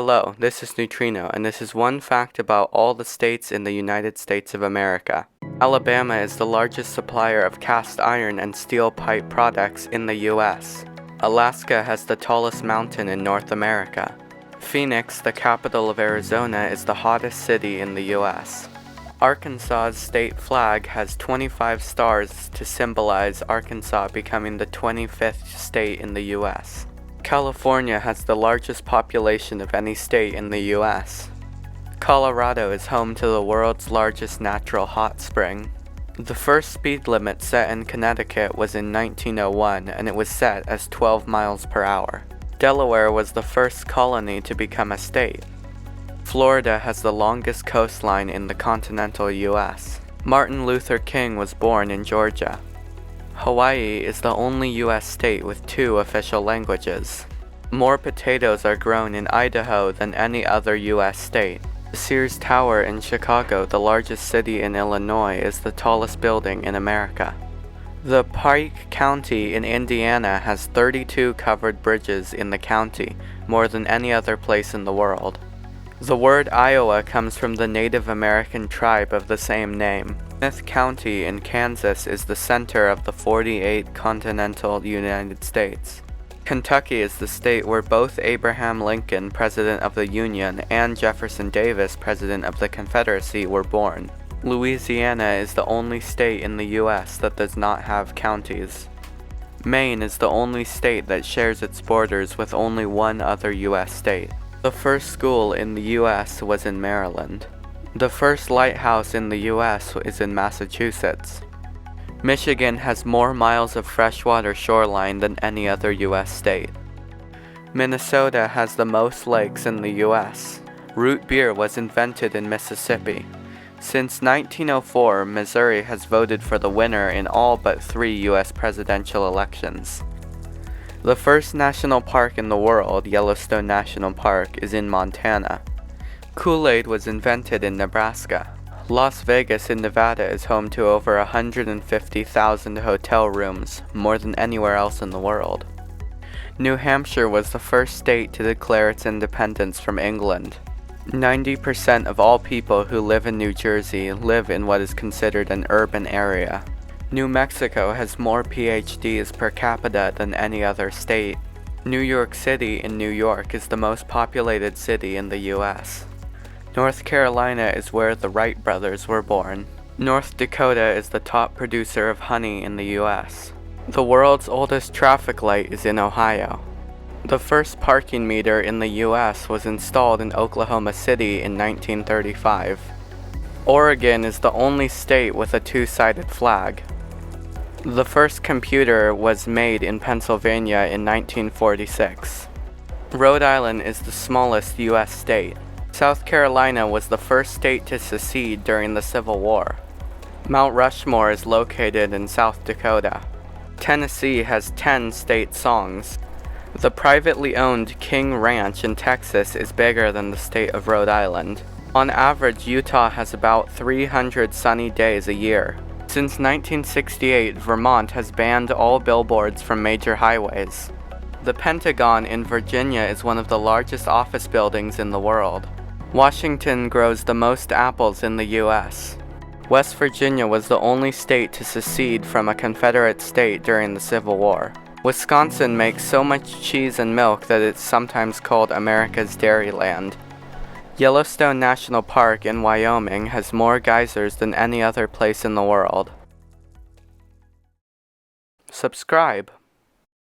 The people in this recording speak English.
Hello, this is Neutrino, and this is one fact about all the states in the United States of America. Alabama is the largest supplier of cast iron and steel pipe products in the U.S. Alaska has the tallest mountain in North America. Phoenix, the capital of Arizona, is the hottest city in the U.S. Arkansas's state flag has 25 stars to symbolize Arkansas becoming the 25th state in the U.S. California has the largest population of any state in the U.S. Colorado is home to the world's largest natural hot spring. The first speed limit set in Connecticut was in 1901, and it was set as 12 miles per hour. Delaware was the first colony to become a state. Florida has the longest coastline in the continental U.S. Martin Luther King was born in Georgia. Hawaii is the only U.S. state with 2 official languages. More potatoes are grown in Idaho than any other U.S. state. The Sears Tower in Chicago, the largest city in Illinois, is the tallest building in America. The Pike County in Indiana has 32 covered bridges in the county, more than any other place in the world. The word Iowa comes from the Native American tribe of the same name. Smith County in Kansas is the center of the 48 continental United States. Kentucky is the state where both Abraham Lincoln, President of the Union, and Jefferson Davis, President of the Confederacy, were born. Louisiana is the only state in the U.S. that does not have counties. Maine is the only state that shares its borders with only one other U.S. state. The first school in the U.S. was in Maryland. The First Lighthouse in the U.S. is in Massachusetts. Michigan has more miles of freshwater shoreline than any other U.S. state. Minnesota has the most lakes in the U.S. Root beer was invented in Mississippi. Since 1904, Missouri has voted for the winner in all but 3 U.S. presidential elections. The first national park in the world, Yellowstone National Park, is in Montana. Kool-Aid was invented in Nebraska. Las Vegas in Nevada is home to over 150,000 hotel rooms, more than anywhere else in the world. New Hampshire was the first state to declare its independence from England. 90% of all people who live in New Jersey live in what is considered an urban area. New Mexico has more PhDs per capita than any other state. New York City in New York is the most populated city in the U.S. North Carolina is where the Wright brothers were born. North Dakota is the top producer of honey in the U.S. The world's oldest traffic light is in Ohio. The first parking meter in the U.S. was installed in Oklahoma City in 1935. Oregon is the only state with a 2-sided flag. The first computer was made in Pennsylvania in 1946. Rhode Island is the smallest U.S. state. South Carolina was the first state to secede during the Civil War. Mount Rushmore is located in South Dakota. Tennessee has 10 state songs. The privately owned King Ranch in Texas is bigger than the state of Rhode Island. On average, Utah has about 300 sunny days a year. Since 1968, Vermont has banned all billboards from major highways. The Pentagon in Virginia is one of the largest office buildings in the world. Washington grows the most apples in the U.S. West Virginia was the only state to secede from a Confederate state during the Civil War. Wisconsin makes so much cheese and milk that it's sometimes called America's Dairyland. Yellowstone National Park in Wyoming has more geysers than any other place in the world. Subscribe.